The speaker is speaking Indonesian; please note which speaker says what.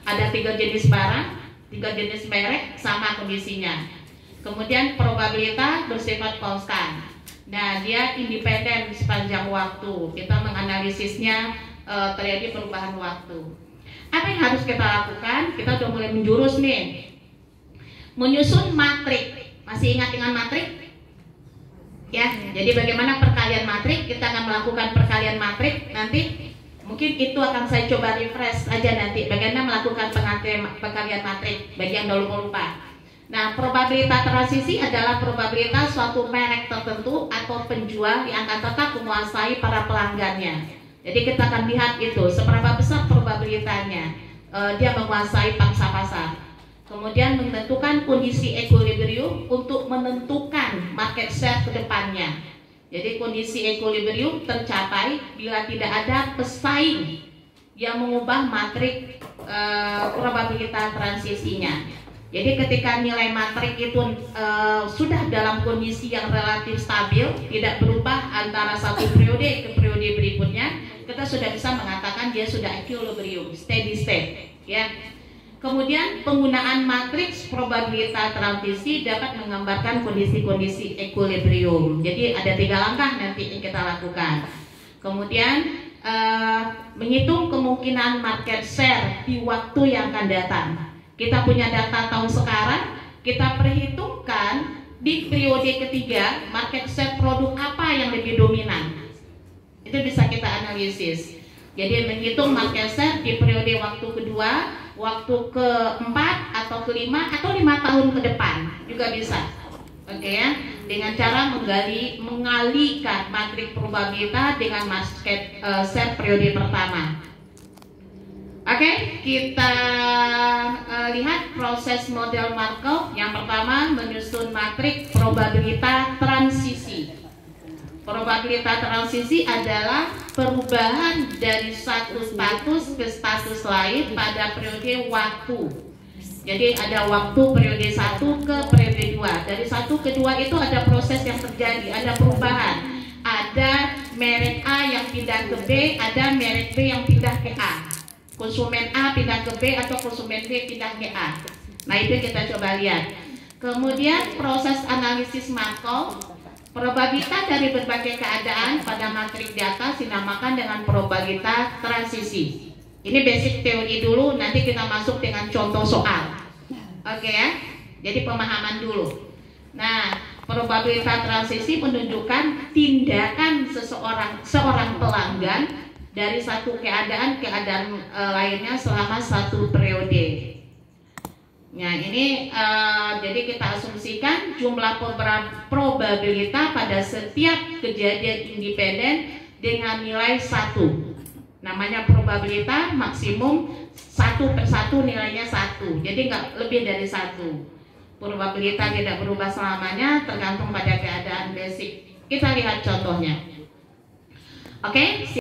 Speaker 1: Ada 3 jenis barang, 3 jenis merek, sama kondisinya. Kemudian probabilitas bersifat konstan. Nah, dia independen sepanjang waktu. Kita menganalisisnya terjadi perubahan waktu. Apa yang harus kita lakukan? Kita sudah mulai menjurus nih. Menyusun matrik. Masih ingat dengan matrik? Ya, jadi bagaimana perkalian matrik? Kita akan melakukan perkalian matrik nanti. Mungkin itu akan saya coba refresh aja nanti. Bagaimana melakukan perkalian matrik bagi yang dulu lupa. Nah, probabilitas transisi adalah probabilitas suatu merek tertentu atau penjual yang akan tetap menguasai para pelanggannya. Jadi kita akan lihat itu seberapa besar probabilitasnya dia menguasai pangsa pasar. Kemudian menentukan kondisi equilibrium untuk menentukan market share ke depannya. Jadi kondisi equilibrium tercapai bila tidak ada pesaing yang mengubah matrik probabilitas transisinya. Jadi ketika nilai matrik itu sudah dalam kondisi yang relatif stabil, tidak berubah antara satu periode ke periode berikutnya, kita sudah bisa mengatakan dia sudah equilibrium, steady state, ya. Kemudian penggunaan matriks probabilitas transisi dapat menggambarkan kondisi-kondisi equilibrium. Jadi ada 3 langkah nanti yang kita lakukan. Kemudian menghitung kemungkinan market share di waktu yang akan datang. Kita punya data tahun sekarang, kita perhitungkan di periode ketiga market share produk apa yang lebih dominan. Itu bisa kita analisis. Jadi menghitung market share di periode waktu kedua, waktu keempat atau kelima atau 5 tahun ke depan juga bisa. Oke ya, dengan cara mengalihkan matrik probabilitas dengan market share periode pertama. Oke, kita lihat proses model Markov. Yang pertama, menyusun matrik probabilitas transisi. Probabilitas transisi adalah perubahan dari satu status ke status lain pada periode waktu. Jadi ada waktu periode 1 ke periode 2. Dari 1 ke 2 itu ada proses yang terjadi, ada perubahan. Ada merek A yang pindah ke B, ada merek B yang pindah ke A. Konsumen A pindah ke B atau konsumen B pindah ke A. Nah, itu kita coba lihat. Kemudian proses analisis Markov. Probabilitas dari berbagai keadaan pada matrik di atas dinamakan dengan probabilitas transisi. Ini basic teori dulu, nanti kita masuk dengan contoh soal. Oke ya, jadi pemahaman dulu. Nah, probabilitas transisi menunjukkan tindakan seorang pelanggan dari satu keadaan lainnya selama satu periode. Nah ini jadi kita asumsikan jumlah probabilitas pada setiap kejadian independen dengan nilai 1. Namanya probabilitas maksimum 1/1 nilainya 1. Jadi nggak lebih dari 1. Probabilitas tidak berubah selamanya, tergantung pada keadaan basic. Kita lihat contohnya. Oke.